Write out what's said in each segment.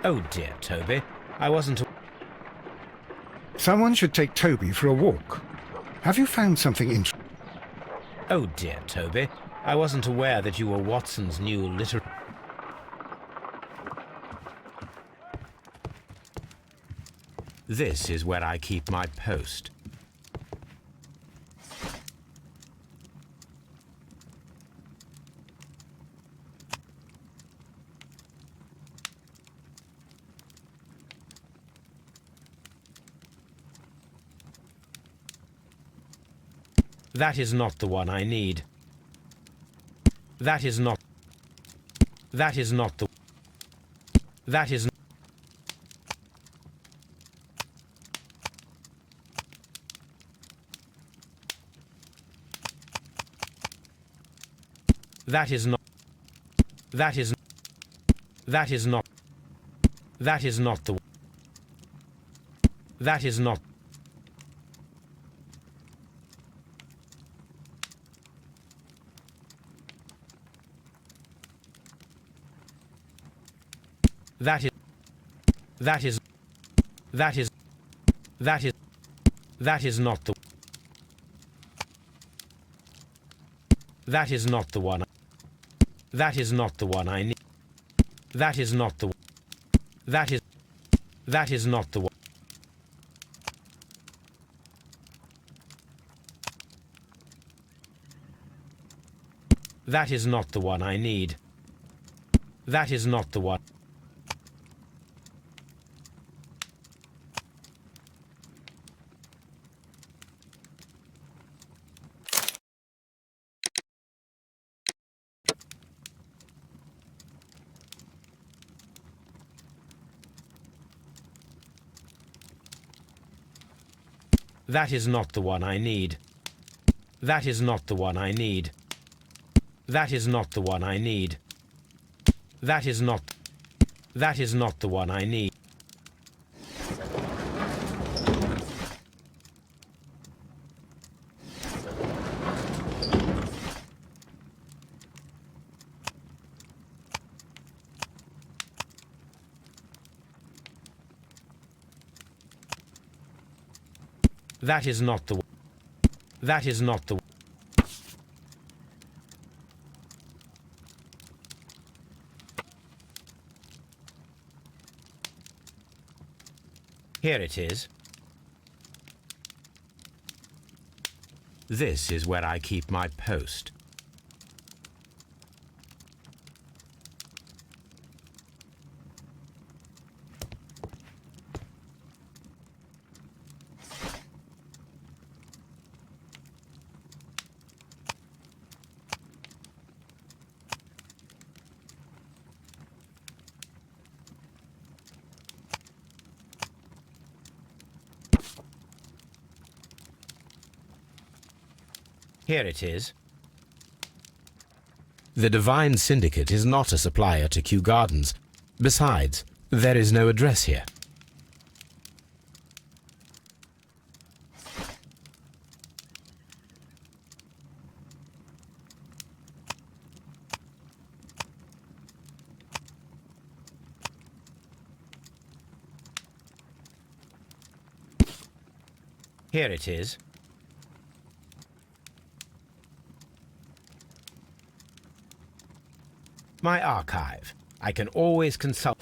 Oh dear, Toby. I wasn't... Someone should take Toby for a walk. Have you found something interesting? Oh dear, Toby. I wasn't aware that you were Watson's new liter... This is where I keep my post. That is not the one I need. That is not... That is not the... That is... That is not... That is... That is not... That is not the... That is not... That is... That is... That is... That is... That is not the... That is not the one. That is not the one I need. That is not the... That is... That is not the one. That is not the one I need. That is not the one. That is not the one I need. That is not the one I need. That is not the one I need. That is not... That is not the one I need. That is not the... That is not the... Here it is. This is where I keep my post. Here it is. The Divine Syndicate is not a supplier to Kью-Gardens. Besides, there is no address here. Here it is. My archive. I can always consult.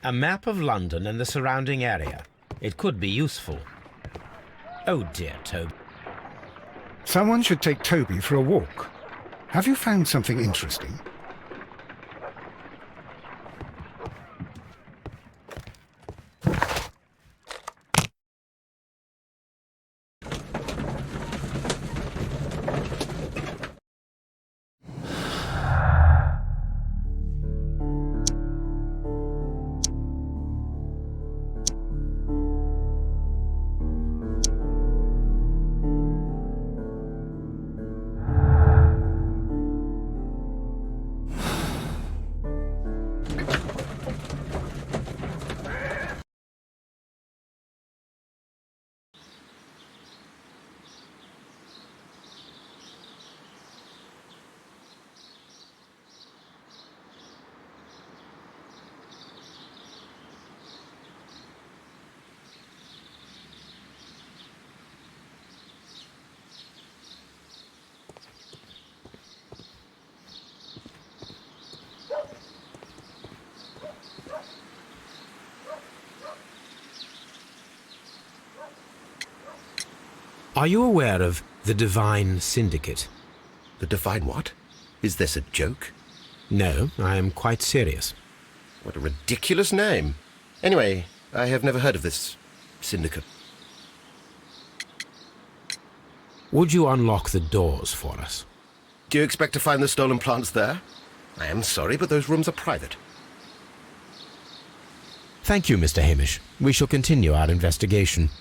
A map of London and the surrounding area. It could be useful. Oh dear, Toby. Someone should take Toby for a walk. Have you found something interesting? Are you aware of the Divine Syndicate? The Divine what? Is this a joke? No, I am quite serious. What a ridiculous name. Anyway, I have never heard of this syndicate. Would you unlock the doors for us? Do you expect to find the stolen plants there? I am sorry, but those rooms are private. Thank you, Mr. Hamish. We shall continue our investigation.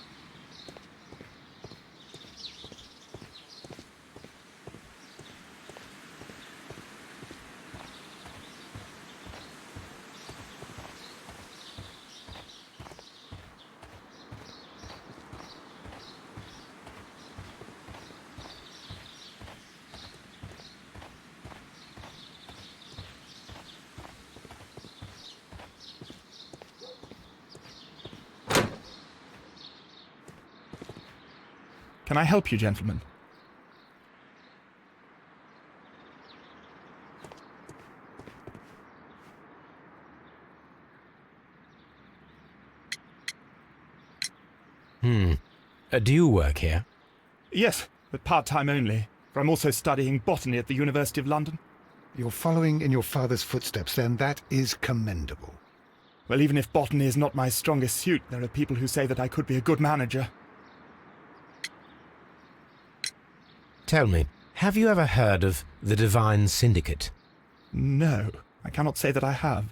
Can I help you, gentlemen? Do you work here? Yes, but part-time only, for I'm also studying botany at the University of London. You're following in your father's footsteps, then. That is commendable. Well, even if botany is not my strongest suit, there are people who say that I could be a good manager. Tell me, have you ever heard of the Divine Syndicate? No, I cannot say that I have.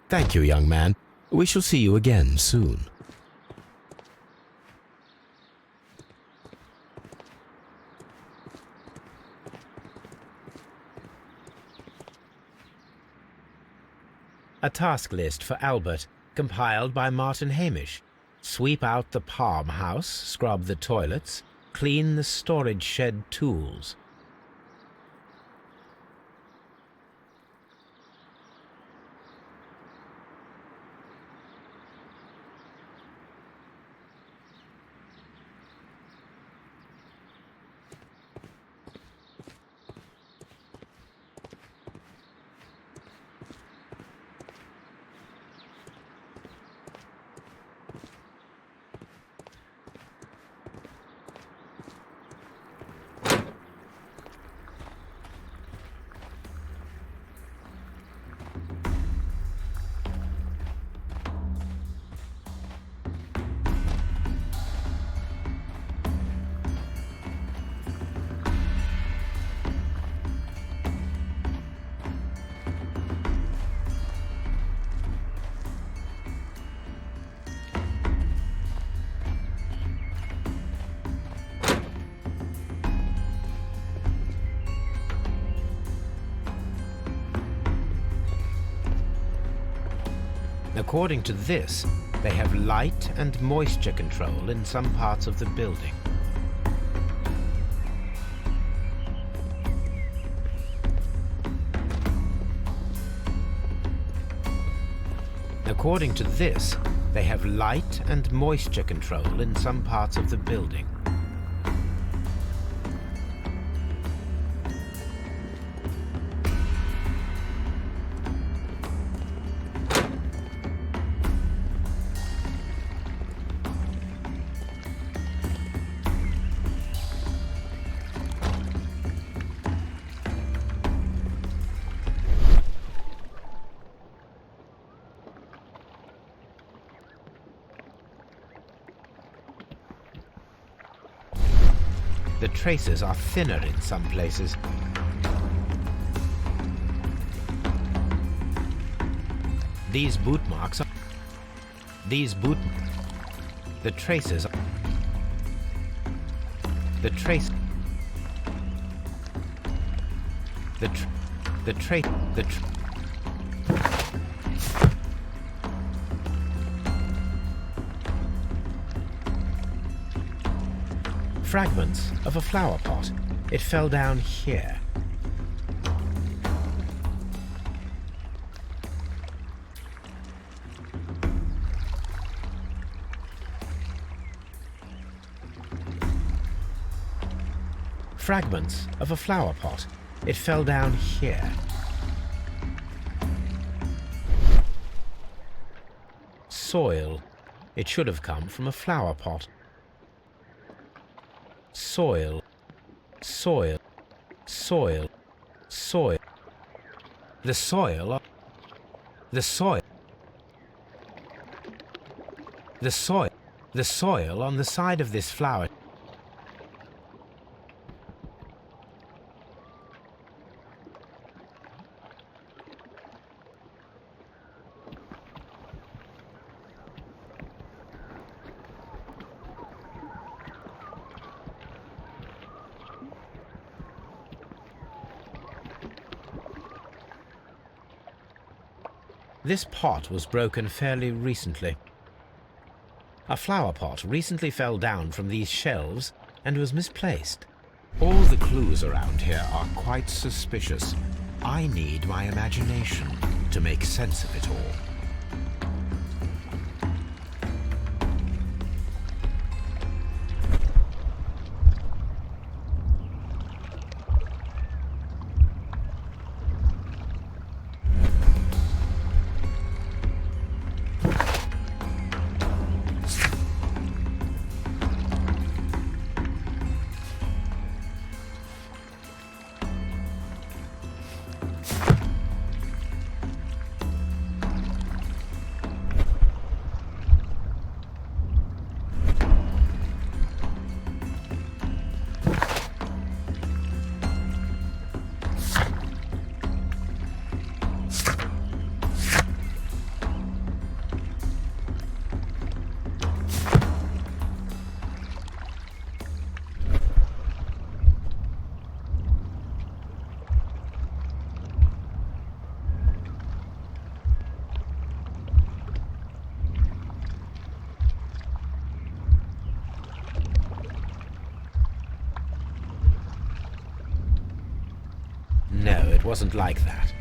Thank you, young man. We shall see you again soon. A task list for Albert, compiled by Martin Hamish. Sweep out the palm house, scrub the toilets, clean the storage shed tools. According to this, they have light and moisture control in some parts of the building. According to this, they have light and moisture control in some parts of the building. The traces are thinner in some places. These boot marks are... The traces are... The trace... Fragments of a flower pot. It fell down here. Fragments of a flower pot. It fell down here. Soil. It should have come from a flower pot. Soil, soil, soil, soil. The soil on the side of this flower. This pot was broken fairly recently. A flower pot recently fell down from these shelves and was misplaced. All the clues around here are quite suspicious. I need my imagination to make sense of it all. No, it wasn't like that.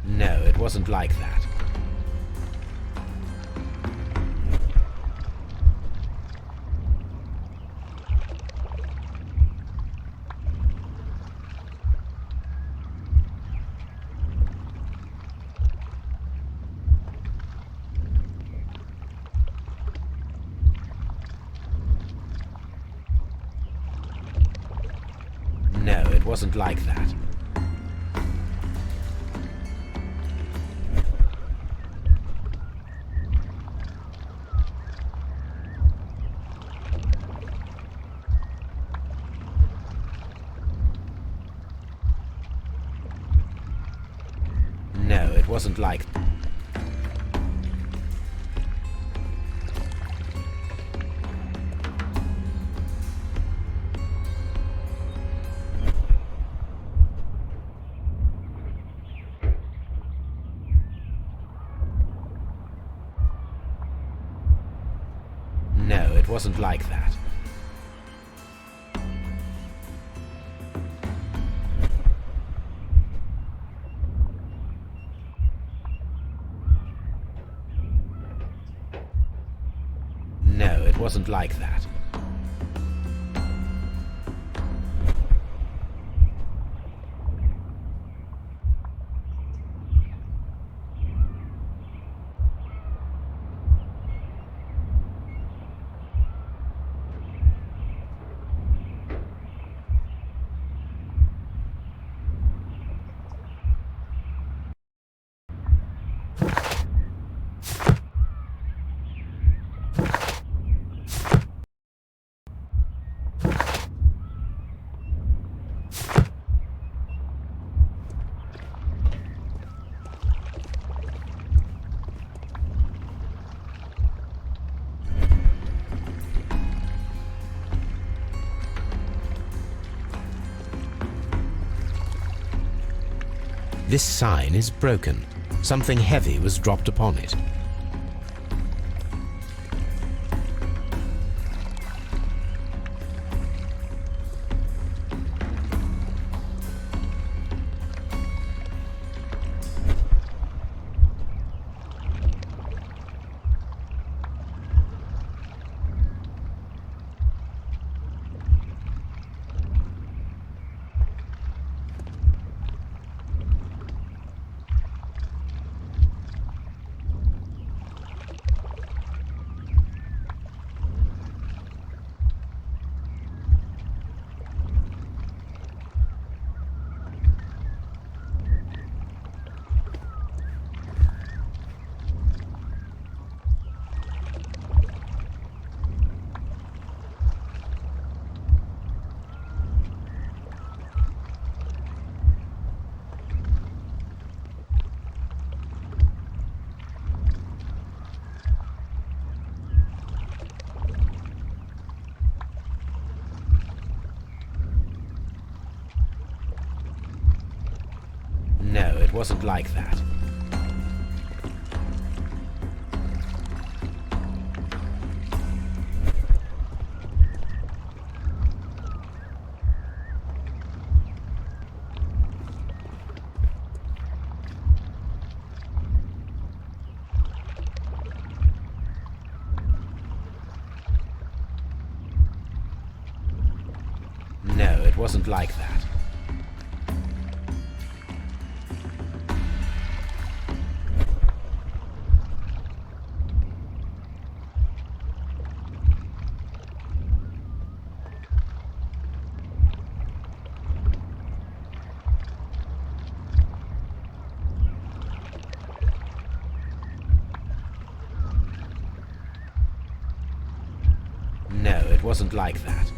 No, it wasn't like that. No, it wasn't like that. No, it wasn't like that. it wasn't like that. No, it wasn't like that. This sign is broken. Something heavy was dropped upon it. No, it wasn't like that. No, it wasn't like that. No, it wasn't like that.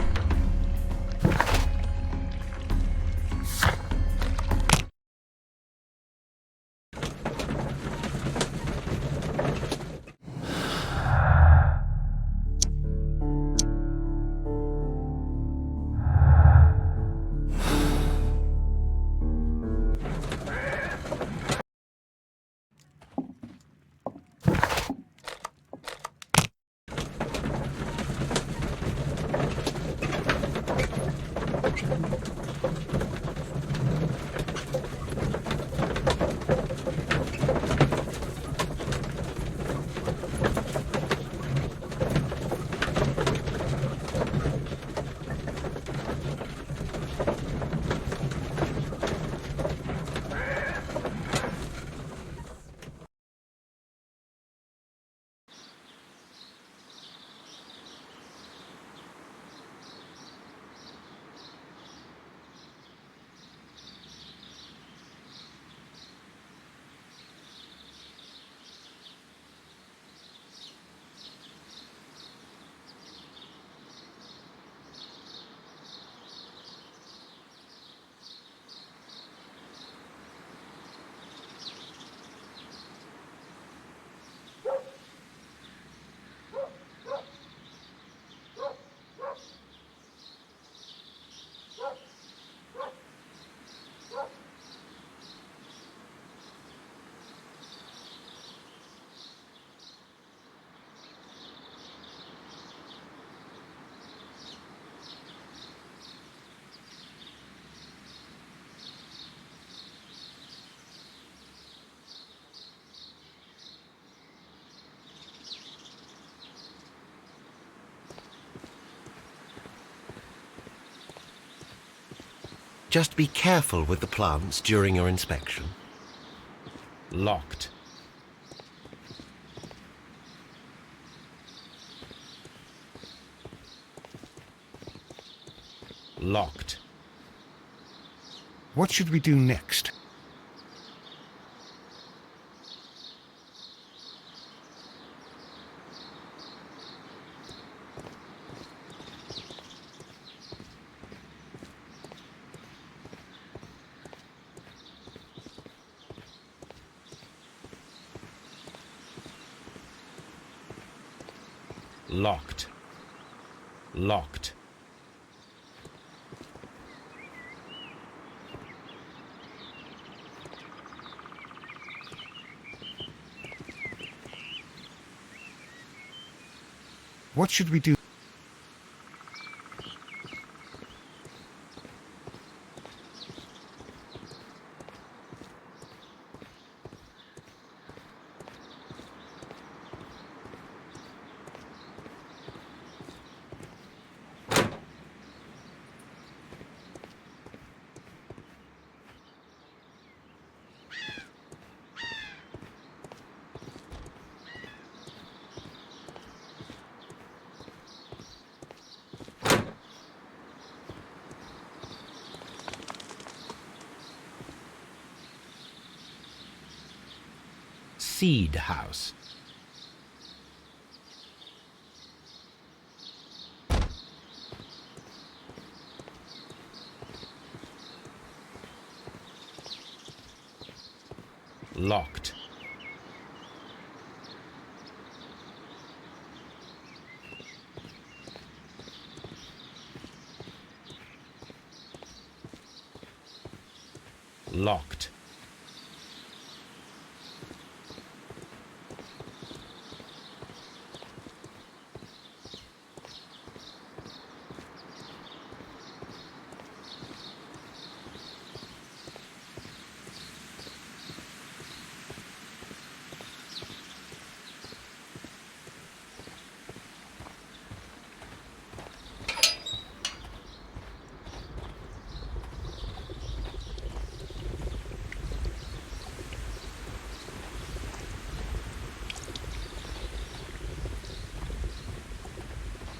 Just be careful with the plants during your inspection. Locked. Locked. What should we do next? Locked. Locked. What should we do? Seed house. Locked. Locked.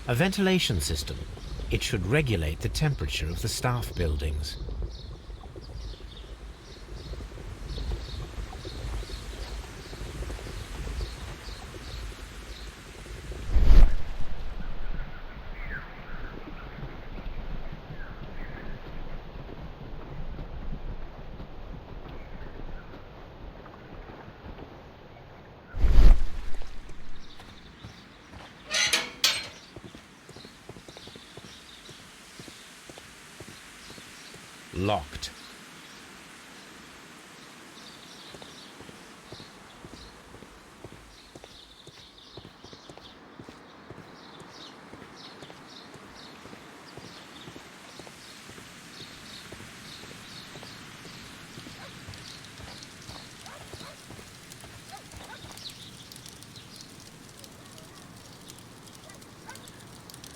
A ventilation system. It should regulate the temperature of the staff buildings. Locked.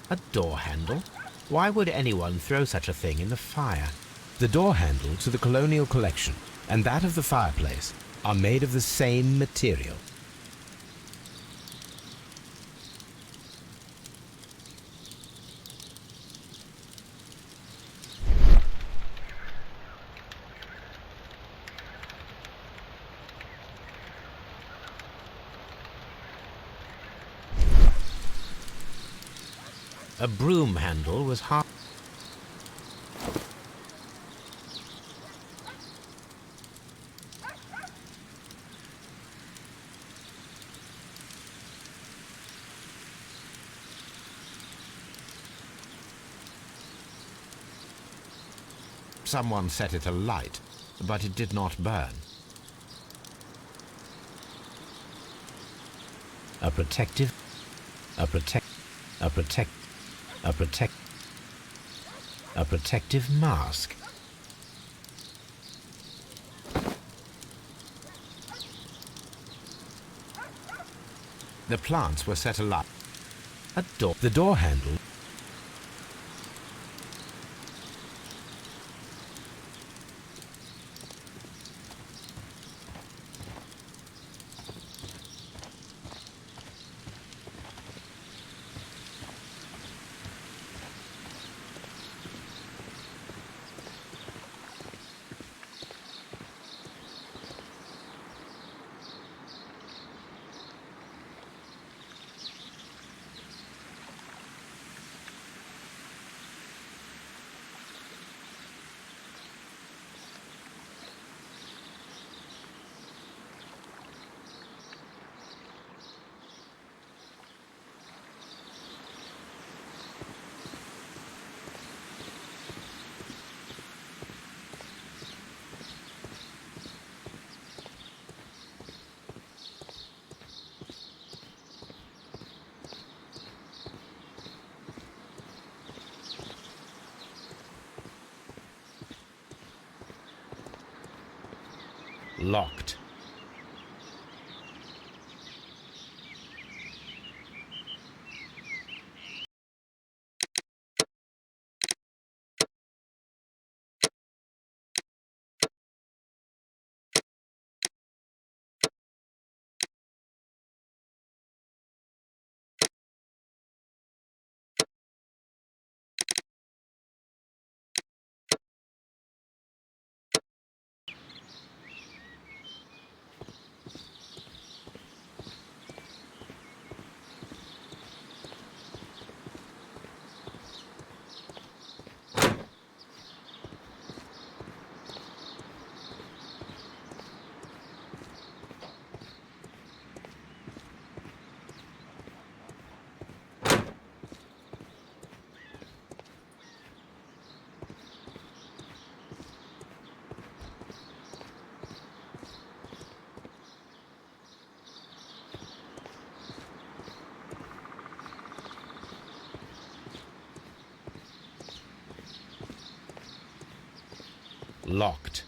A door handle? Why would anyone throw such a thing in the fire? The door handle to the colonial collection and that of the fireplace are made of the same material. A broom handle was half. Someone set it alight, but it did not burn. A protective mask. The plants were set alight. The door handle. Locked. Locked.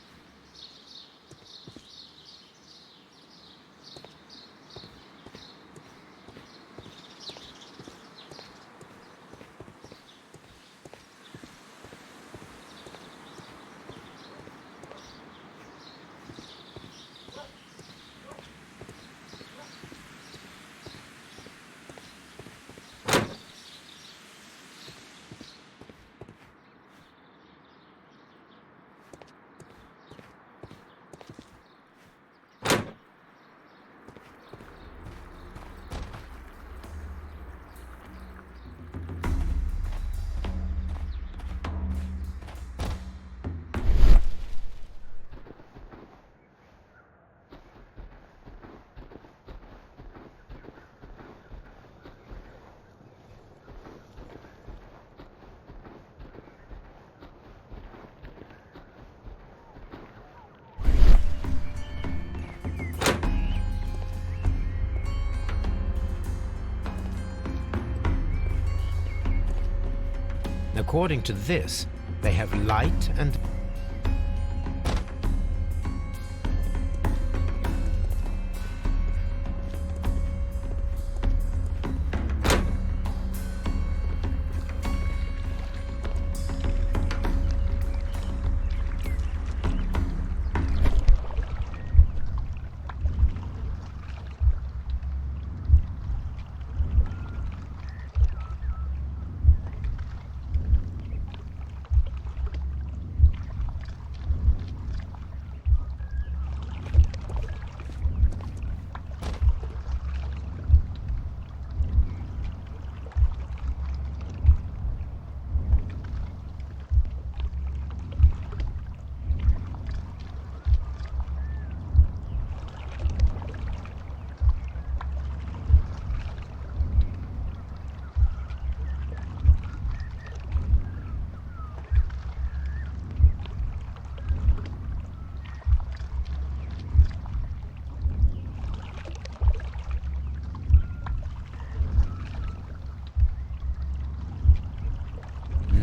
According to this, they have light and...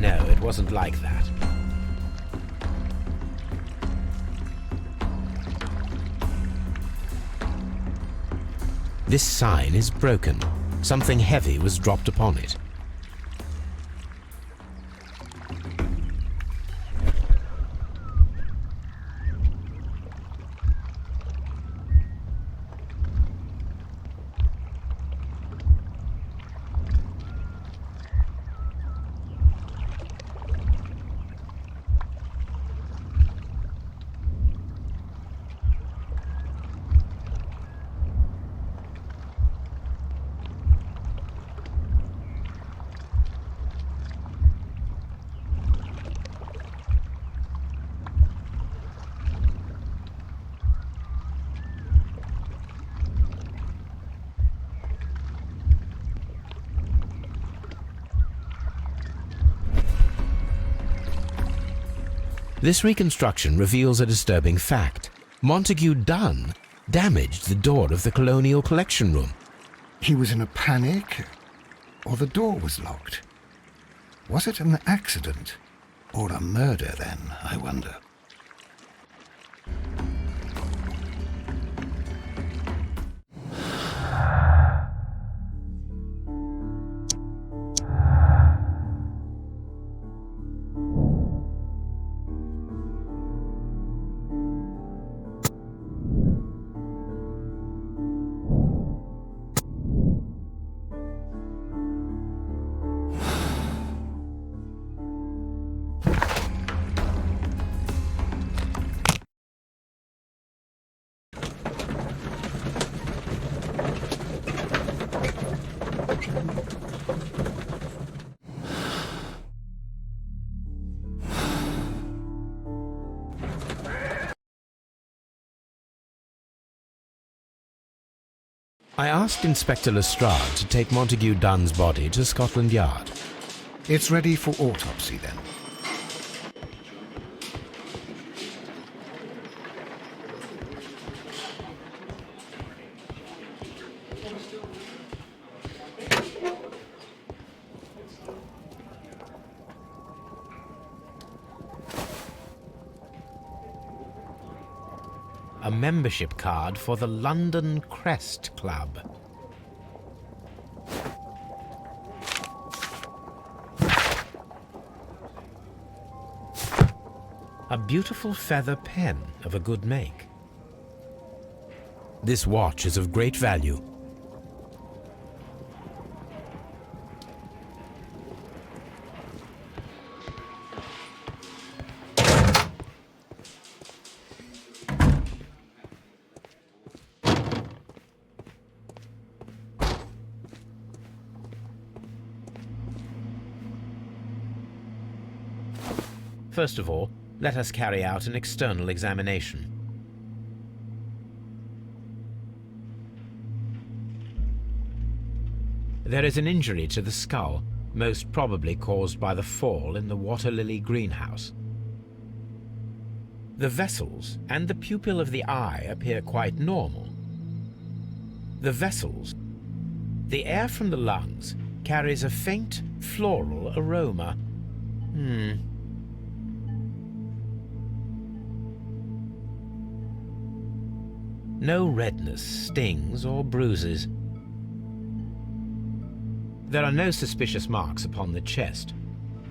No, it wasn't like that. This sign is broken. Something heavy was dropped upon it. This reconstruction reveals a disturbing fact. Montague Dunn damaged the door of the Colonial Collection Room. He was in a panic, or the door was locked. Was it an accident, or a murder then, I wonder? I asked Inspector Lestrade to take Montague Dunn's body to Scotland Yard. It's ready for autopsy then. A membership card for the London Crest Club. A beautiful feather pen of a good make. This watch is of great value. First of all, let us carry out an external examination. There is an injury to the skull, most probably caused by the fall in the water lily greenhouse. The vessels and the pupil of the eye appear quite normal. The vessels, the air from the lungs, carries a faint floral aroma. No redness, stings, or bruises. There are no suspicious marks upon the chest.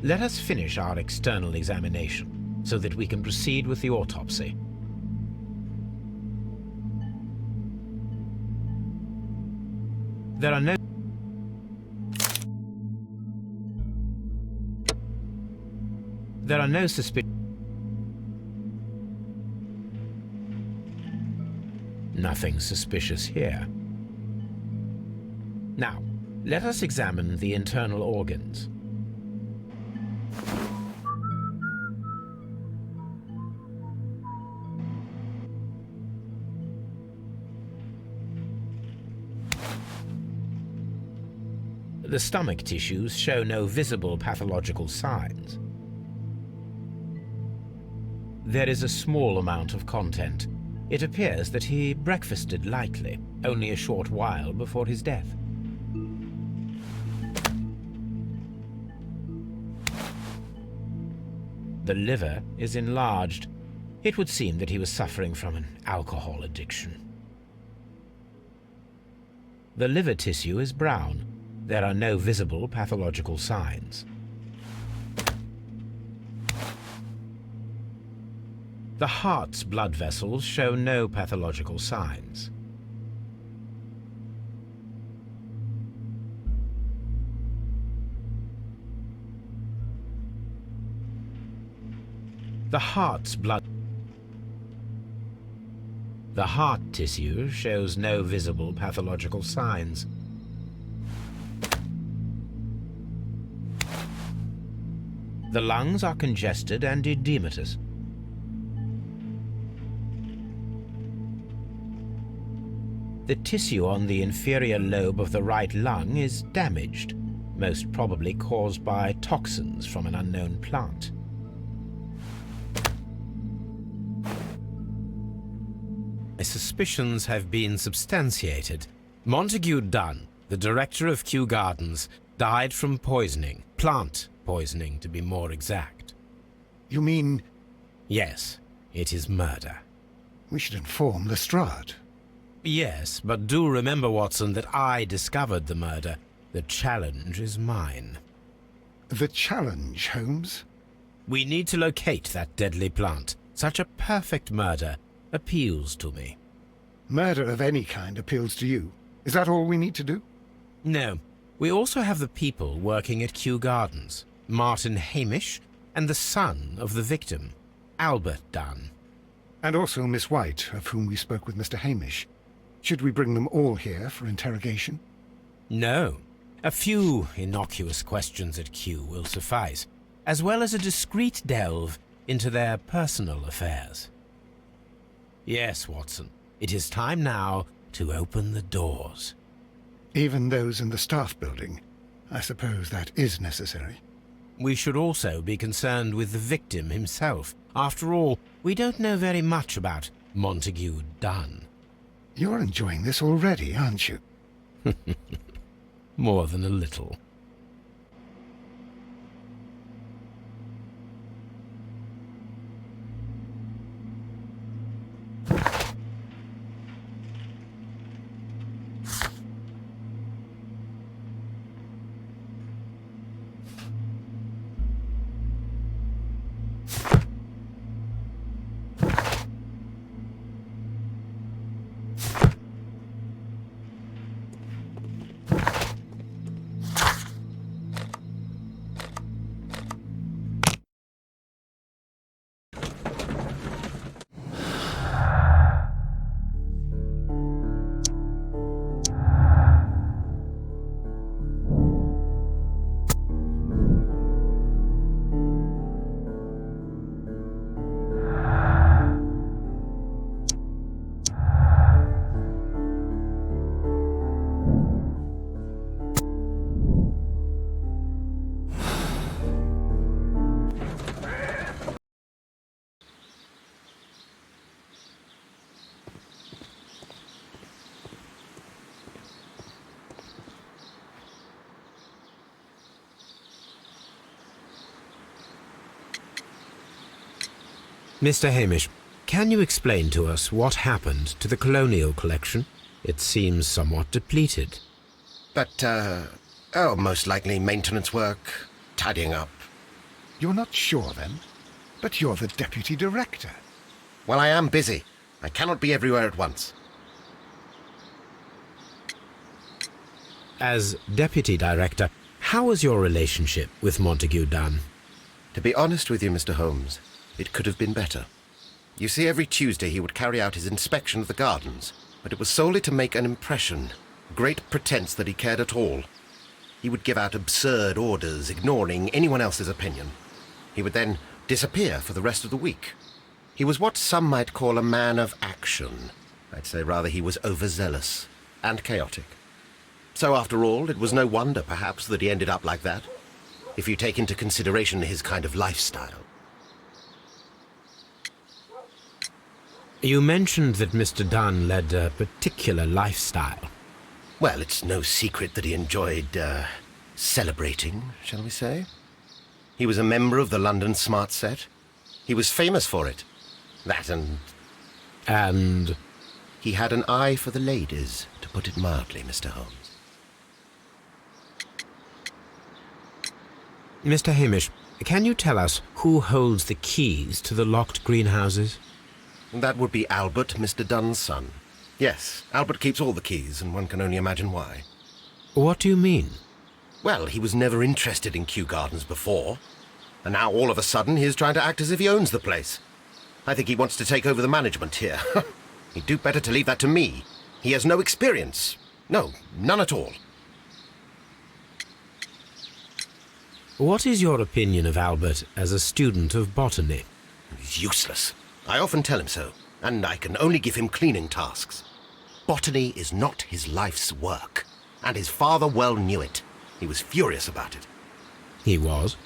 Let us finish our external examination so that we can proceed with the autopsy. There are no suspicious. Nothing suspicious here. Now, let us examine the internal organs. The stomach tissues show no visible pathological signs. There is a small amount of content. It appears that he breakfasted lightly, only a short while before his death. The liver is enlarged. It would seem that he was suffering from an alcohol addiction. The liver tissue is brown. There are no visible pathological signs. The heart's blood vessels show no pathological signs. The heart tissue shows no visible pathological signs. The lungs are congested and edematous. The tissue on the inferior lobe of the right lung is damaged, most probably caused by toxins from an unknown plant. My suspicions have been substantiated. Montague Dunn, the director of Kью-Gardens, died from poisoning, plant poisoning to be more exact. You mean... Yes, it is murder. We should inform Lestrade. Yes, but do remember, Watson, that I discovered the murder. The challenge is mine. The challenge, Holmes? We need to locate that deadly plant. Such a perfect murder appeals to me. Murder of any kind appeals to you. Is that all we need to do? No. We also have the people working at Kью-Gardens. Martin Hamish and the son of the victim, Albert Dunn. And also Miss White, of whom we spoke with Mr. Hamish. Should we bring them all here for interrogation? No. A few innocuous questions at Kew will suffice, as well as a discreet delve into their personal affairs. Yes, Watson, it is time now to open the doors. Even those in the staff building. I suppose that is necessary. We should also be concerned with the victim himself. After all, we don't know very much about Montague Dunn. You're enjoying this already, aren't you? More than a little. Mr. Hamish, can you explain to us what happened to the colonial collection? It seems somewhat depleted. But, most likely maintenance work, tidying up. You're not sure, then? But you're the deputy director. Well, I am busy. I cannot be everywhere at once. As deputy director, how was your relationship with Montague Dunn? To be honest with you, Mr. Holmes, it could have been better. You see, every Tuesday he would carry out his inspection of the gardens, but it was solely to make an impression, great pretense that he cared at all. He would give out absurd orders, ignoring anyone else's opinion. He would then disappear for the rest of the week. He was what some might call a man of action. I'd say rather he was overzealous and chaotic. So after all, it was no wonder, perhaps, that he ended up like that, if you take into consideration his kind of lifestyle. You mentioned that Mr. Dunn led a particular lifestyle. Well, it's no secret that he enjoyed, celebrating, shall we say? He was a member of the London Smart Set. He was famous for it. That and... And? He had an eye for the ladies, to put it mildly, Mr. Holmes. Mr. Hamish, can you tell us who holds the keys to the locked greenhouses? That would be Albert, Mr. Dunn's son. Yes, Albert keeps all the keys, and one can only imagine why. What do you mean? Well, he was never interested in Kyu-Gardens before, and now all of a sudden he is trying to act as if he owns the place. I think he wants to take over the management here. He'd do better to leave that to me. He has no experience. No, none at all. What is your opinion of Albert as a student of botany? He's useless. I often tell him so, and I can only give him cleaning tasks. Botany is not his life's work, and his father well knew it. He was furious about it. He was?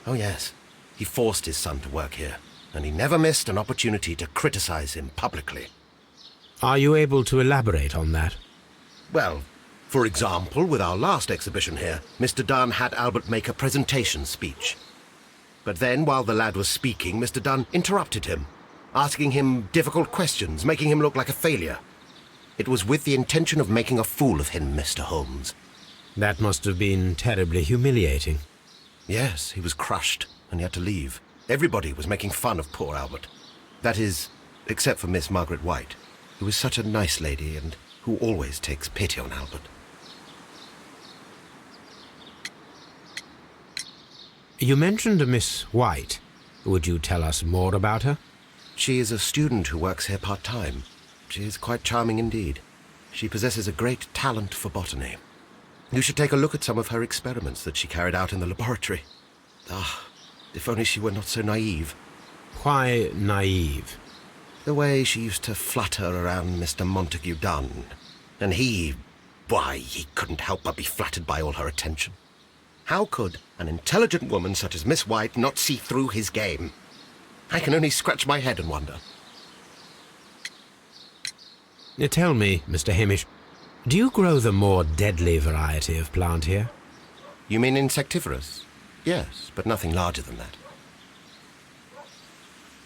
Oh, yes. He forced his son to work here, and he never missed an opportunity to criticize him publicly. Are you able to elaborate on that? Well, for example, with our last exhibition here, Mr. Dunn had Albert make a presentation speech. But then, while the lad was speaking, Mr. Dunn interrupted him, asking him difficult questions, making him look like a failure. It was with the intention of making a fool of him, Mr. Holmes. That must have been terribly humiliating. Yes, he was crushed, and he had to leave. Everybody was making fun of poor Albert. That is, except for Miss Margaret White, who is such a nice lady and who always takes pity on Albert. You mentioned a Miss White. Would you tell us more about her? She is a student who works here part-time. She is quite charming indeed. She possesses a great talent for botany. You should take a look at some of her experiments that she carried out in the laboratory. Ah, if only she were not so naive. Why naive? The way she used to flutter around Mr. Montague Dunn. And why, he couldn't help but be flattered by all her attention. How could an intelligent woman such as Miss White not see through his game? I can only scratch my head and wonder. Tell me, Mr. Hamish, do you grow the more deadly variety of plant here? You mean insectivorous? Yes, but nothing larger than that.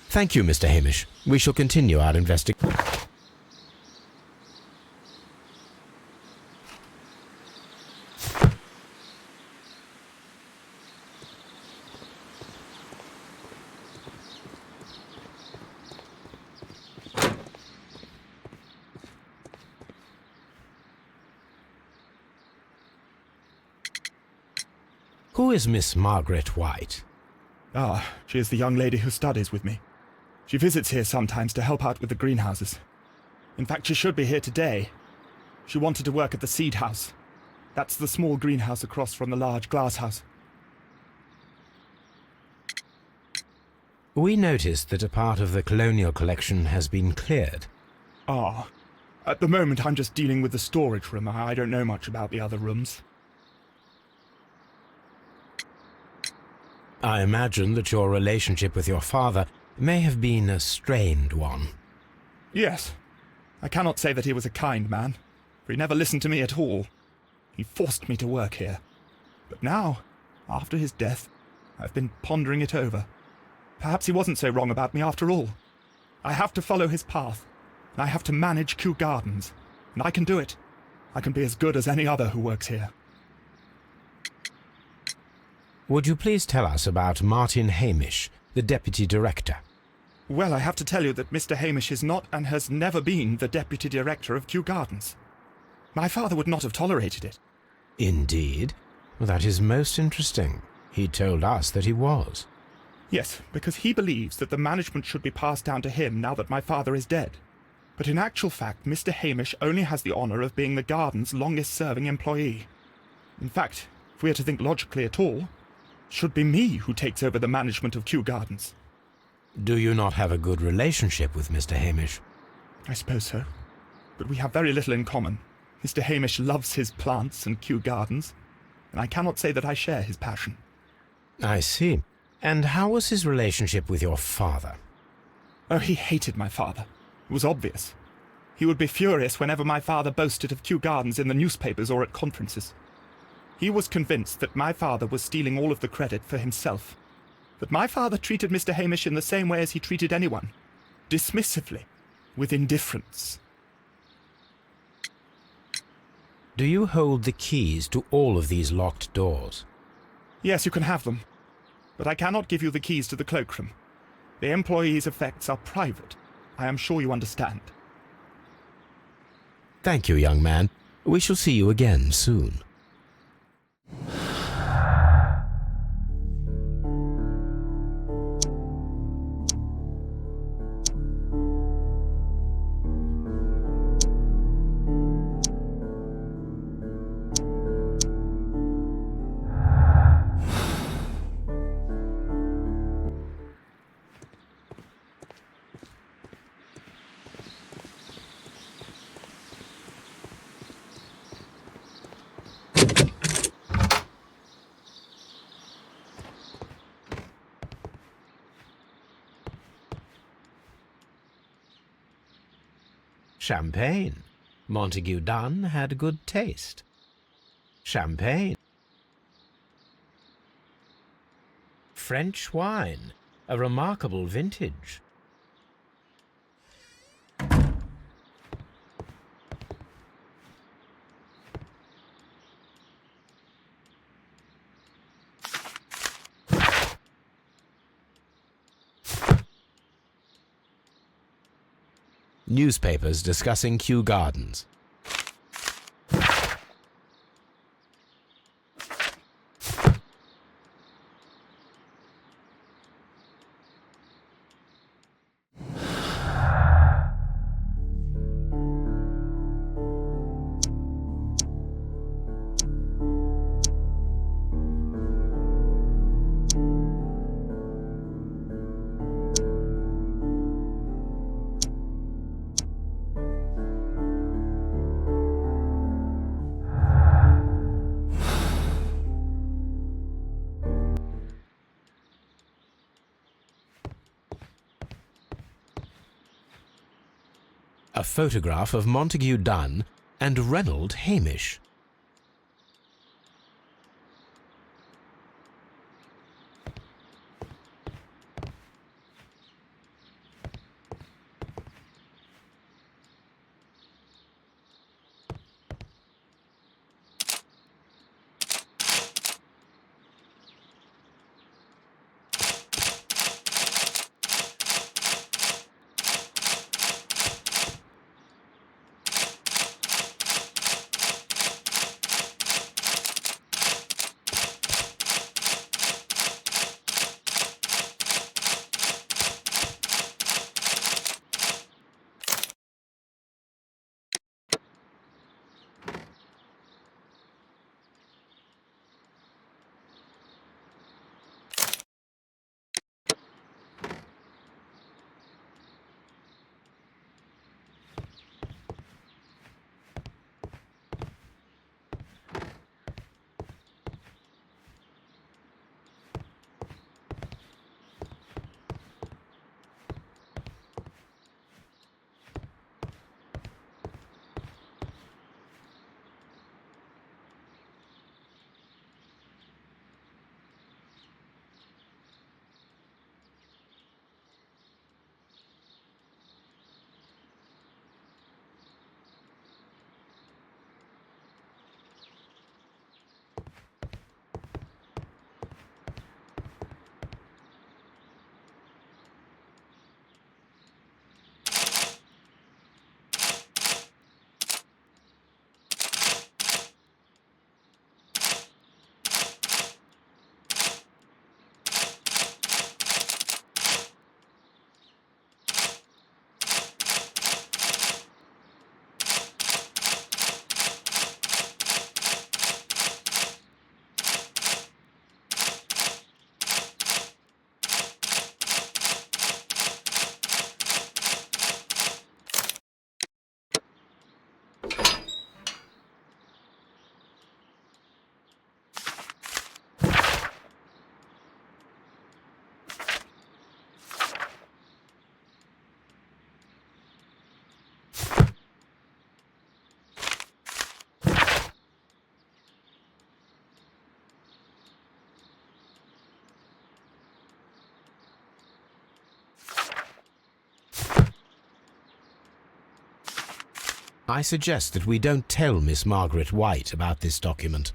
Thank you, Mr. Hamish. We shall continue our investigation. Who is Miss Margaret White? Ah, she is the young lady who studies with me. She visits here sometimes to help out with the greenhouses. In fact, she should be here today. She wanted to work at the seed house. That's the small greenhouse across from the large glass house. We noticed that a part of the colonial collection has been cleared. Ah, at the moment I'm just dealing with the storage room. I don't know much about the other rooms. I imagine that your relationship with your father may have been a strained one. Yes. I cannot say that he was a kind man, for he never listened to me at all. He forced me to work here. But now, after his death, I've been pondering it over. Perhaps he wasn't so wrong about me after all. I have to follow his path, and I have to manage Kью-Gardens, and I can do it. I can be as good as any other who works here. Would you please tell us about Martin Hamish, the Deputy Director? Well, I have to tell you that Mr. Hamish is not and has never been the Deputy Director of Kью-Gardens. My father would not have tolerated it. Indeed? Well, that is most interesting. He told us that he was. Yes, because he believes that the management should be passed down to him now that my father is dead. But in actual fact, Mr. Hamish only has the honour of being the garden's longest-serving employee. In fact, if we are to think logically at all, it should be me who takes over the management of Kью-Gardens. Do you not have a good relationship with Mr. Hamish? I suppose so. But we have very little in common. Mr. Hamish loves his plants and Kью-Gardens, and I cannot say that I share his passion. I see. And how was his relationship with your father? Oh, he hated my father. It was obvious. He would be furious whenever my father boasted of Kью-Gardens in the newspapers or at conferences. He was convinced that my father was stealing all of the credit for himself. But my father treated Mr. Hamish in the same way as he treated anyone. Dismissively. With indifference. Do you hold the keys to all of these locked doors? Yes, you can have them. But I cannot give you the keys to the cloakroom. The employees' effects are private. I am sure you understand. Thank you, young man. We shall see you again soon. Champagne. Montague Dunn had good taste. Champagne. French wine. A remarkable vintage. Newspapers discussing Kью-Gardens. A photograph of Montague Dunn and Reynold Hamish. I suggest that we don't tell Miss Margaret White about this document.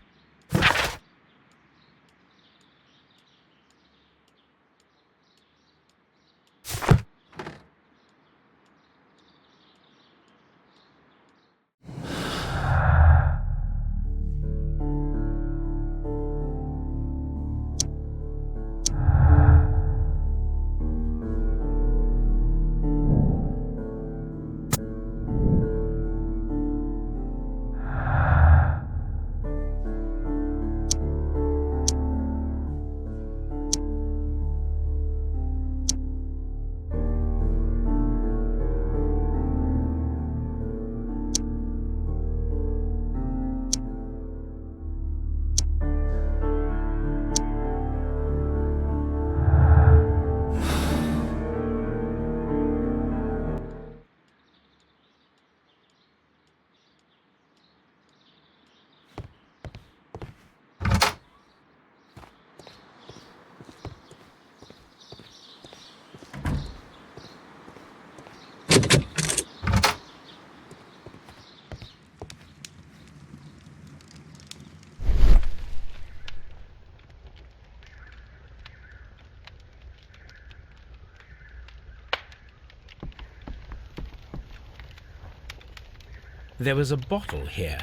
There was a bottle here.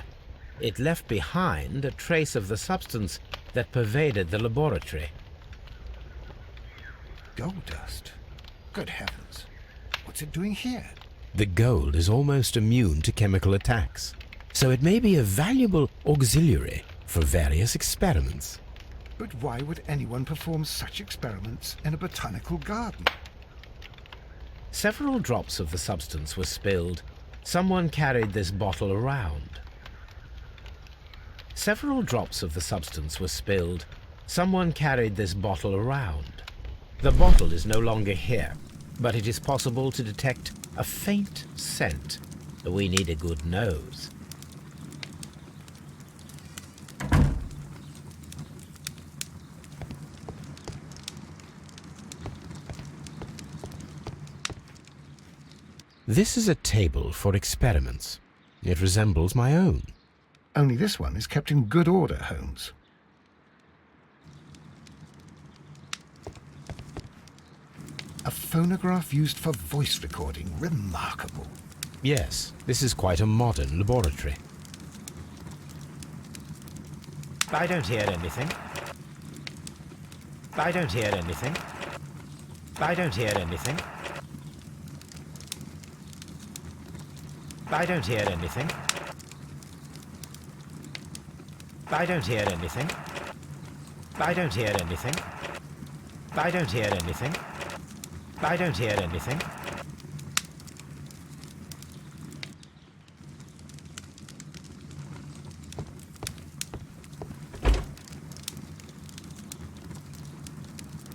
It left behind a trace of the substance that pervaded the laboratory. Gold dust? Good heavens. What's it doing here? The gold is almost immune to chemical attacks, so it may be a valuable auxiliary for various experiments. But why would anyone perform such experiments in a botanical garden? Several drops of the substance were spilled. Someone carried this bottle around. Several drops of the substance were spilled. Someone carried this bottle around. The bottle is no longer here, but it is possible to detect a faint scent We need a good nose. This is a table for experiments. It resembles my own. Only this one is kept in good order, Holmes. A phonograph used for voice recording. Remarkable. Yes, this is quite a modern laboratory. I don't hear anything. I don't hear anything. I don't hear anything. I don't hear anything. I don't hear anything. I don't hear anything. I don't hear anything. I don't hear anything.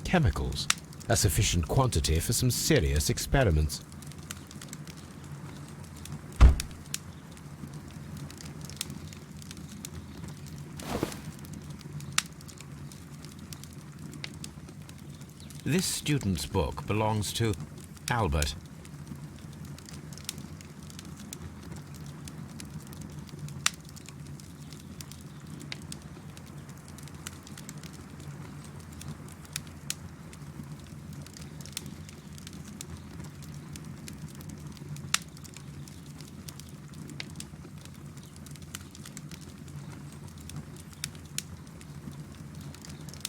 Chemicals. A sufficient quantity for some serious experiments. This student's book belongs to Albert.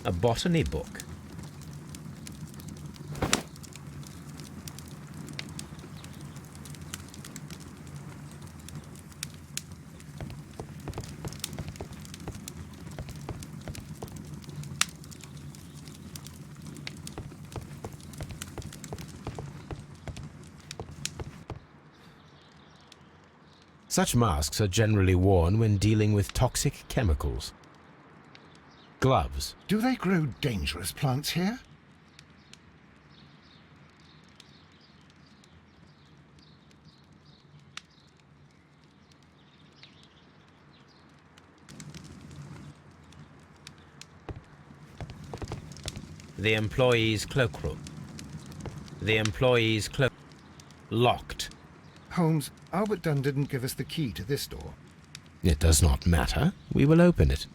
A botany book. Such masks are generally worn when dealing with toxic chemicals. Gloves. Do they grow dangerous plants here? The employee's cloakroom. The employee's cloak. Locked. Holmes, Albert Dunn didn't give us the key to this door. It does not matter. We will open it.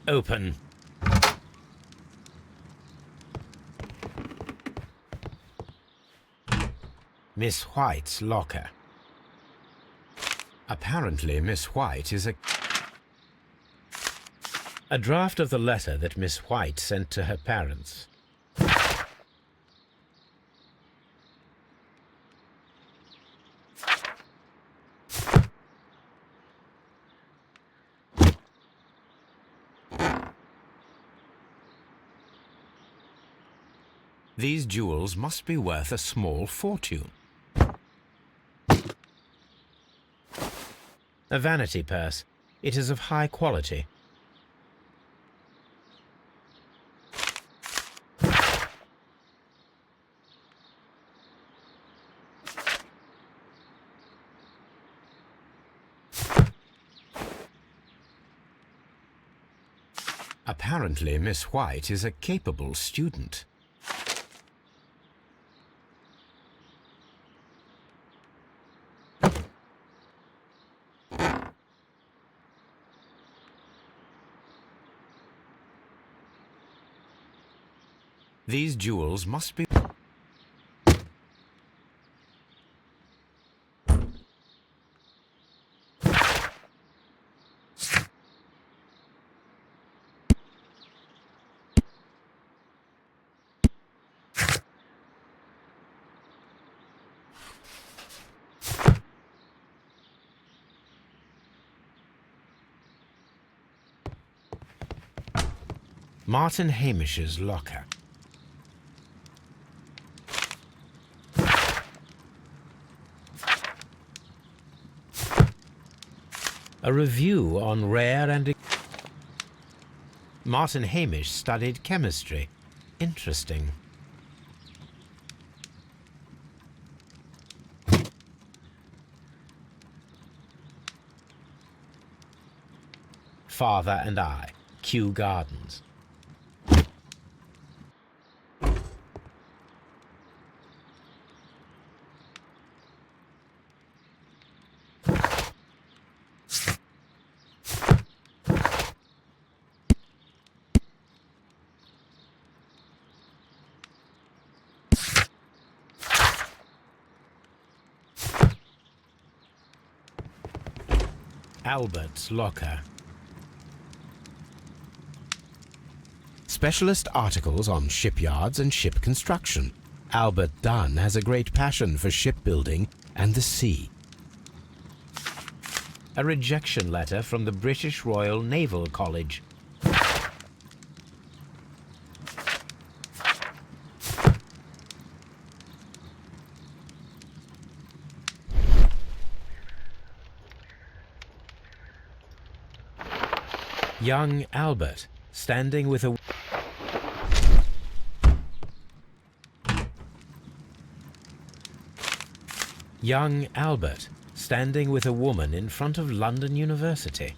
Open. Miss White's locker. Apparently, Miss White is a draft of the letter that Miss White sent to her parents. These jewels must be worth a small fortune. A vanity purse. It is of high quality. Apparently, Miss White is a capable student. These jewels must be... Martin Hamish's locker. A review on rare and... Martin Hamish studied chemistry. Interesting. Father and I, Kью-Гарденс. Albert's locker. Specialist articles on shipyards and ship construction. Albert Dunn has a great passion for shipbuilding and the sea. A rejection letter from the British Royal Naval College. Young Albert, standing with a... Young Albert, standing with a woman in front of London University.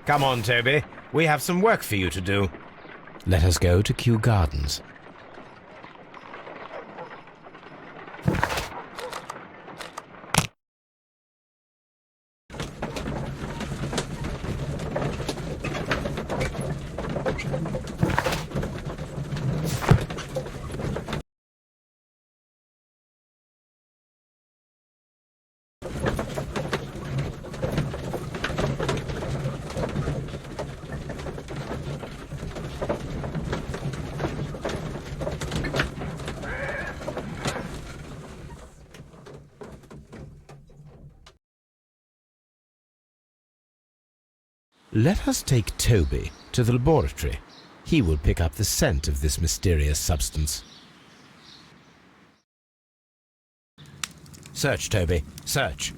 Come on, Toby. We have some work for you to do. Let us go to Kью-Гарденс. Let us take Toby to the laboratory. He will pick up the scent of this mysterious substance. Search, Toby. Search.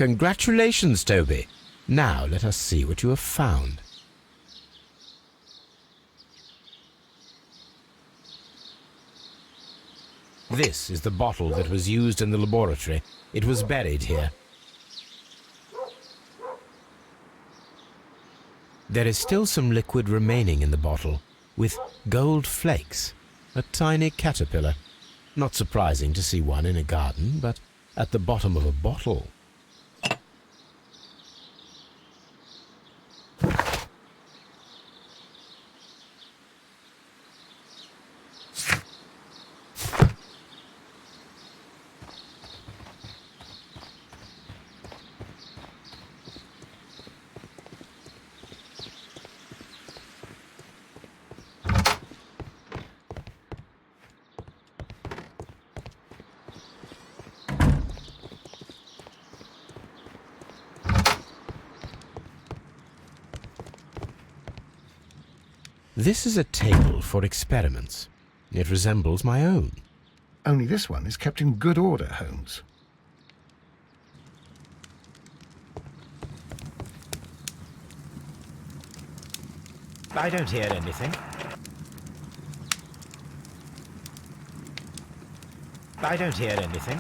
Congratulations, Toby. Now let us see what you have found. This is the bottle that was used in the laboratory. It was buried here. There is still some liquid remaining in the bottle, with gold flakes, a tiny caterpillar. Not surprising to see one in a garden, but at the bottom of a bottle. This is a table for experiments. It resembles my own. Only this one is kept in good order, Holmes. I don't hear anything. I don't hear anything.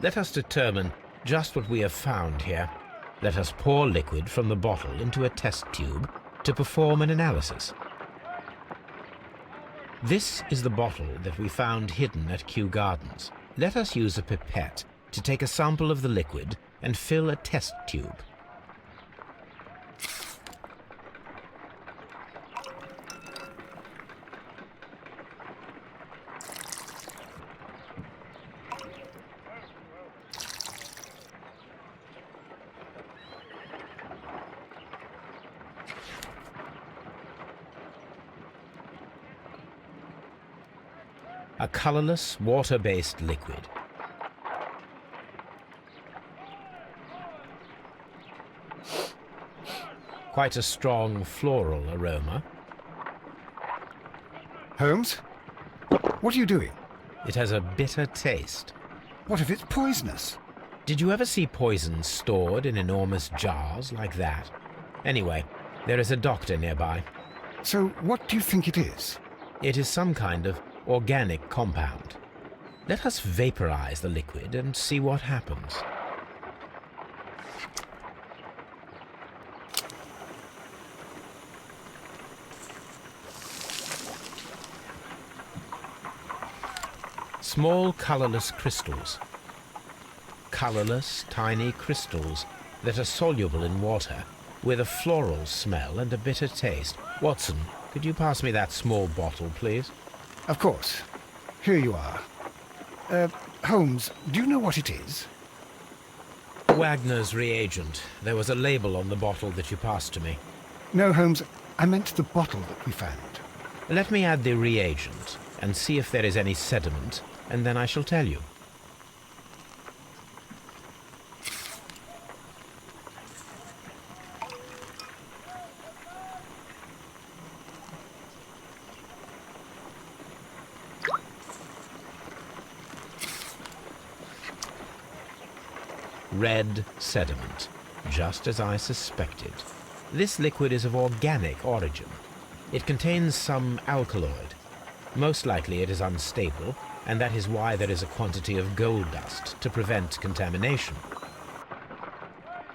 Let us determine just what we have found here. Let us pour liquid from the bottle into a test tube to perform an analysis. This is the bottle that we found hidden at Kью-Гарденс. Let us use a pipette to take a sample of the liquid and fill a test tube. A colorless, water-based liquid. Quite a strong floral aroma. Holmes? What are you doing? It has a bitter taste. What if it's poisonous? Did you ever see poison stored in enormous jars like that? Anyway, there is a doctor nearby. So what do you think it is? It is some kind of organic compound. Let us vaporize the liquid and see what happens. Small colorless crystals. Colorless, tiny crystals that are soluble in water with a floral smell and a bitter taste. Watson, could you pass me that small bottle, please? Of course. Here you are. Holmes, do you know what it is? Wagner's reagent. There was a label on the bottle that you passed to me. No, Holmes, I meant the bottle that we found. Let me add the reagent and see if there is any sediment, and then I shall tell you. Red sediment, just as I suspected. This liquid is of organic origin. It contains some alkaloid. Most likely it is unstable, and that is why there is a quantity of gold dust to prevent contamination.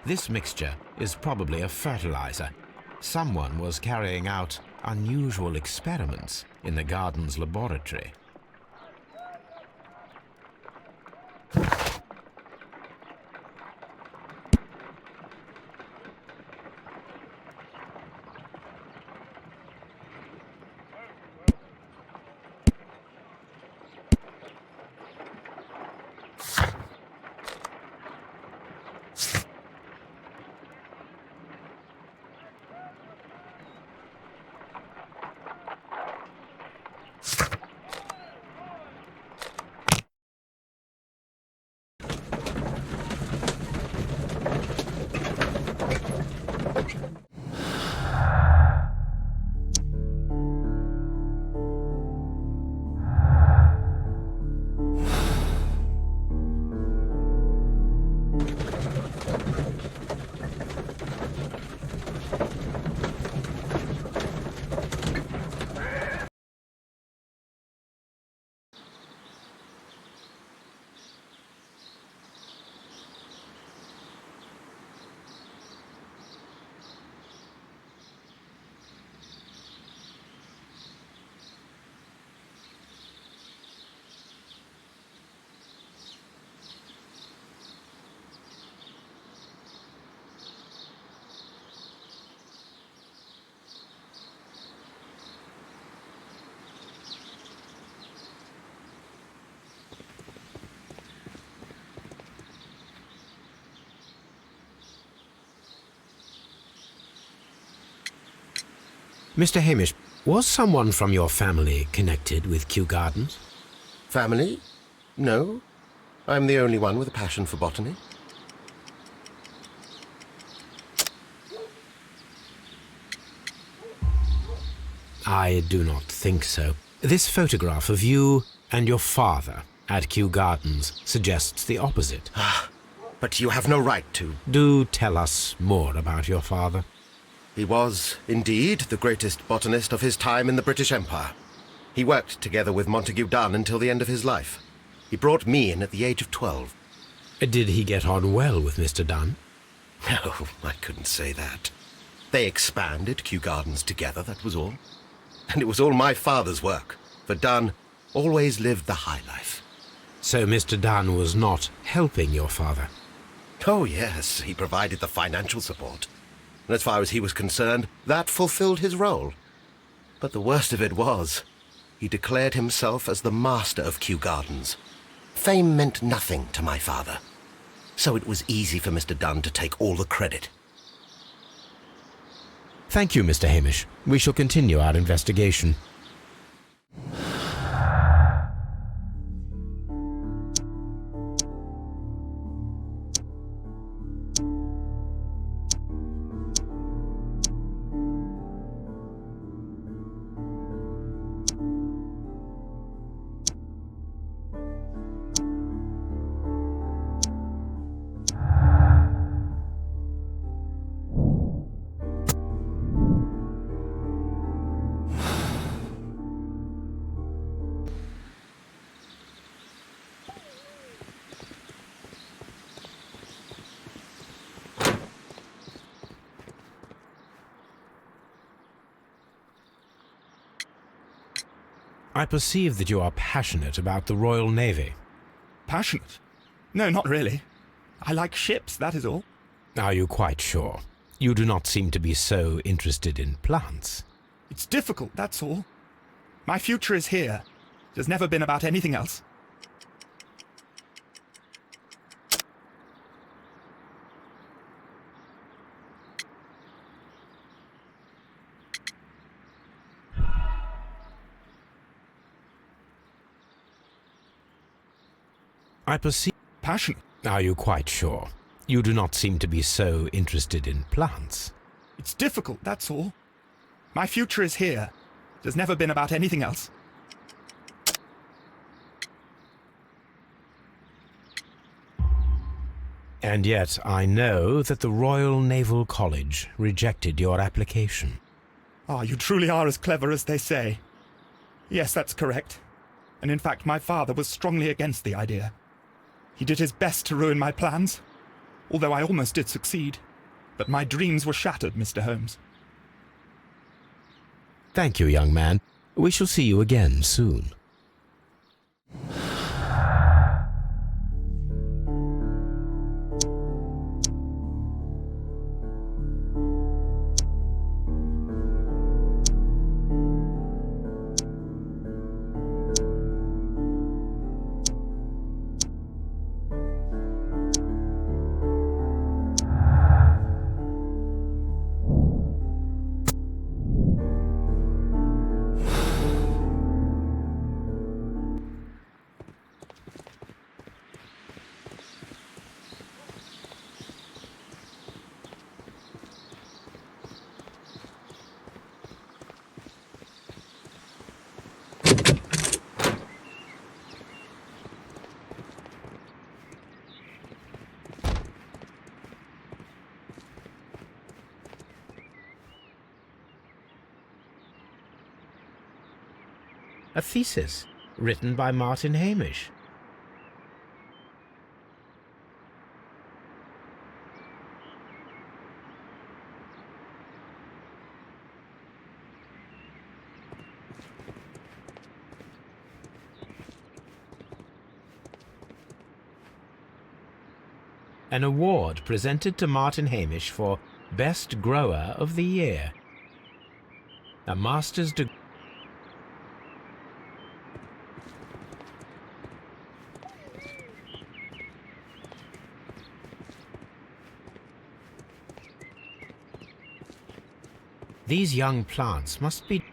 This mixture is probably a fertilizer. Someone was carrying out unusual experiments in the garden's laboratory. Mr. Hamish, was someone from your family connected with Kью-Гарденс? Family? No. I'm the only one with a passion for botany. I do not think so. This photograph of you and your father at Kью-Гарденс suggests the opposite. But you have no right to. Do tell us more about your father. He was, indeed, the greatest botanist of his time in the British Empire. He worked together with Montague Dunn until the end of his life. He brought me in at the age of 12. Did he get on well with Mr. Dunn? No, I couldn't say that. They expanded Kью-Gardens together, that was all. And it was all my father's work, for Dunn always lived the high life. So Mr. Dunn was not helping your father? Oh, yes, he provided the financial support. And as far as he was concerned, that fulfilled his role. But the worst of it was, he declared himself as the master of Kью-Gardens. Fame meant nothing to my father. So it was easy for Mr. Dunn to take all the credit. Thank you, Mr. Hamish. We shall continue our investigation. I perceive that you are passionate about the Royal Navy. Passionate? No, not really. I like ships, that is all. Are you quite sure? You do not seem to be so interested in plants. It's difficult, that's all. My future is here. It has never been about anything else. I perceive... Passion? Are you quite sure? You do not seem to be so interested in plants. It's difficult, that's all. My future is here. It has never been about anything else. And yet I know that the Royal Naval College rejected your application. Ah, you truly are as clever as they say. Yes, that's correct. And in fact, my father was strongly against the idea. He did his best to ruin my plans, although I almost did succeed. But my dreams were shattered, Mr. Holmes. Thank you, young man. We shall see you again soon. A thesis written by Martin Hamish. An award presented to Martin Hamish for Best Grower of the Year. A master's degree. These young plants must be...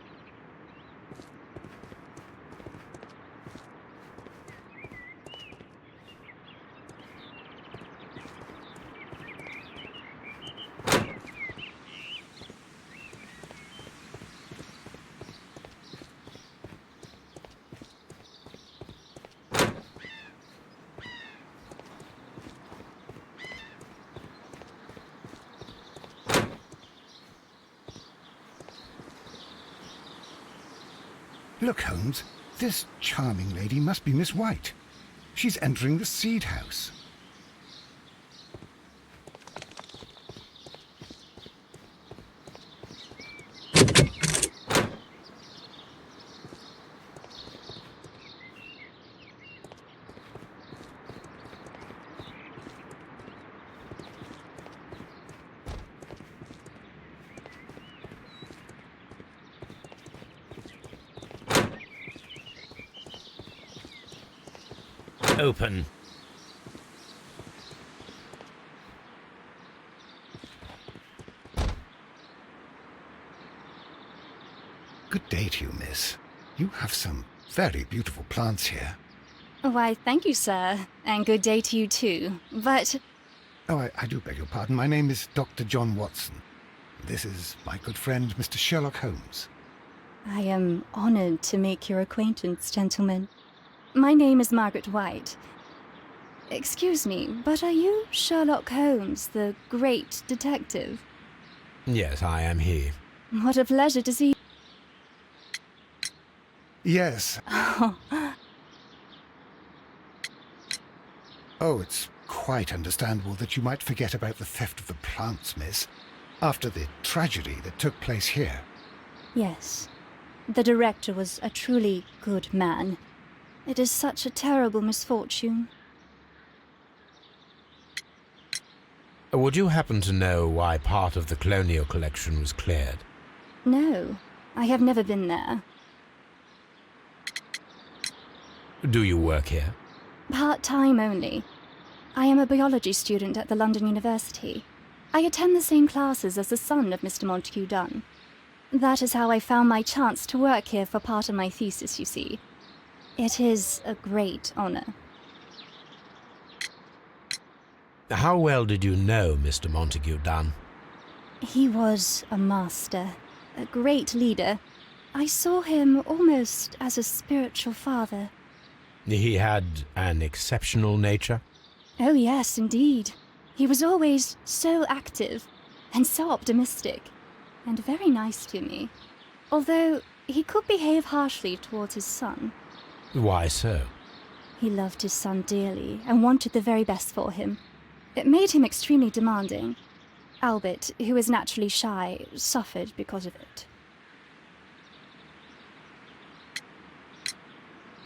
Look, Holmes, this charming lady must be Miss White. She's entering the seed house. Open. Good day to you, miss. You have some very beautiful plants here. Why, thank you, sir. And good day to you too. But Oh, I do beg your pardon. My name is Dr. John Watson. This is my good friend, Mr. Sherlock Holmes. I am honored to make your acquaintance, gentlemen. My name is Margaret White. Excuse me, but are you Sherlock Holmes, the great detective? Yes, I am he. What a pleasure to see you. Yes. Oh, it's quite understandable that you might forget about the theft of the plants, miss, after the tragedy that took place here. Yes. The director was a truly good man. It is such a terrible misfortune. Would you happen to know why part of the colonial collection was cleared? No, I have never been there. Do you work here? Part-time only. I am a biology student at the London University. I attend the same classes as the son of Mr. Montague Dunn. That is how I found my chance to work here for part of my thesis, you see. It is a great honor. How well did you know Mr. Montague Dunn? He was a master, a great leader. I saw him almost as a spiritual father. He had an exceptional nature? Oh yes, indeed. He was always so active and so optimistic, and very nice to me. Although he could behave harshly towards his son. Why so? He loved his son dearly and wanted the very best for him. It made him extremely demanding. Albert, who is naturally shy, suffered because of it.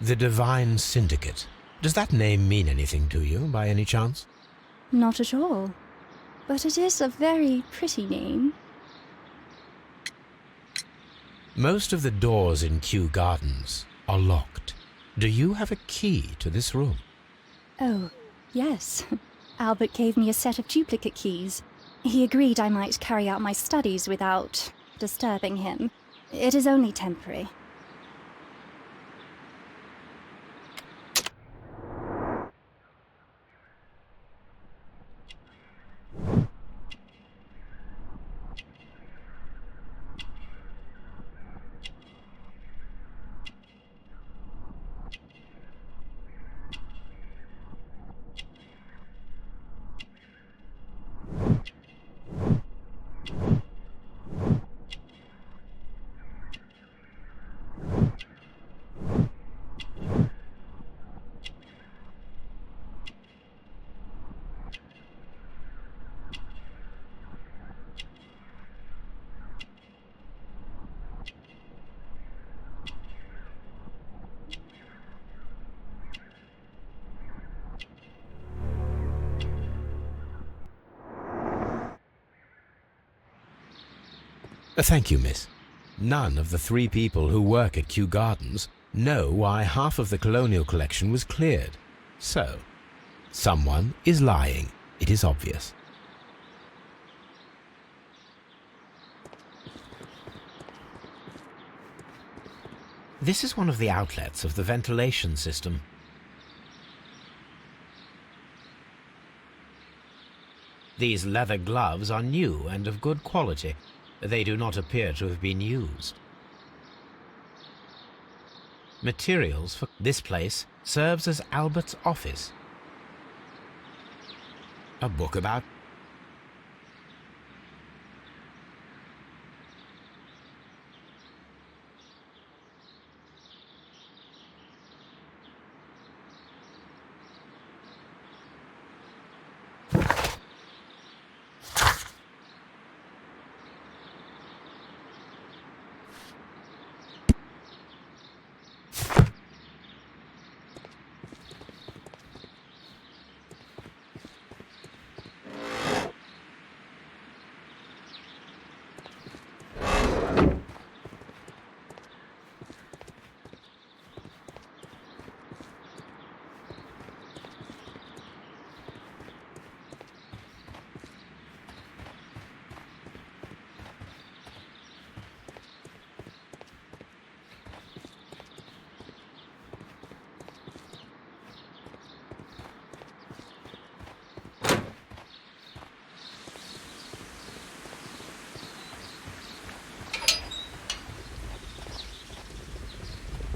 The Divine Syndicate. Does that name mean anything to you, by any chance? Not at all. But it is a very pretty name. Most of the doors in Kью-Gardens are locked. Do you have a key to this room? Oh, yes. Albert gave me a set of duplicate keys. He agreed I might carry out my studies without disturbing him. It is only temporary. Thank you, miss. None of the 3 people who work at Kью-Gardens know why half of the colonial collection was cleared. So, someone is lying. It is obvious. This is one of the outlets of the ventilation system. These leather gloves are new and of good quality. They do not appear to have been used. Materials for this place serves as Albert's office. A book about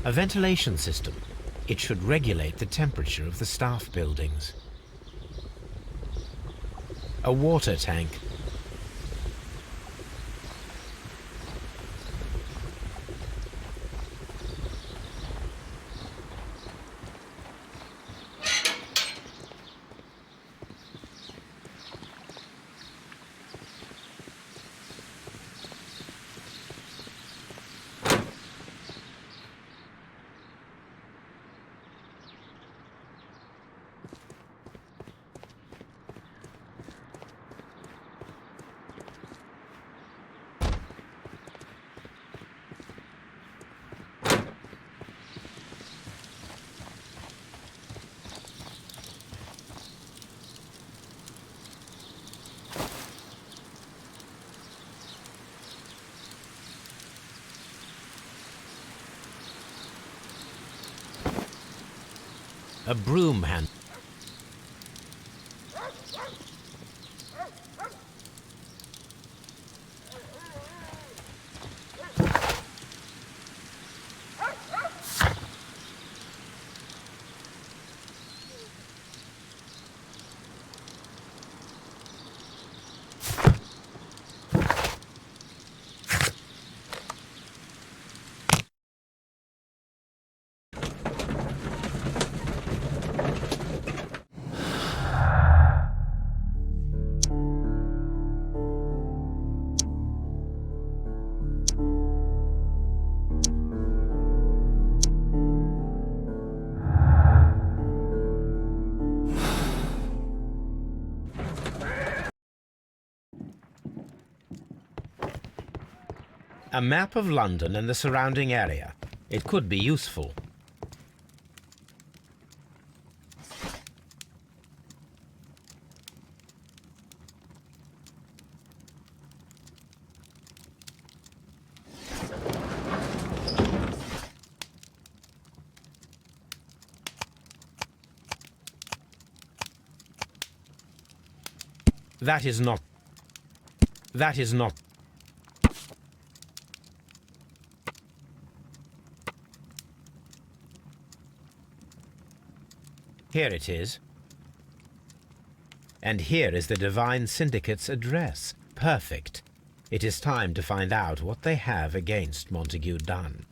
A ventilation system. It should regulate the temperature of the staff buildings. A water tank. A broom hand. A map of London and the surrounding area. It could be useful. That is not. Here it is. And here is the Divine Syndicate's address. Perfect. It is time to find out what they have against Montague Dunn.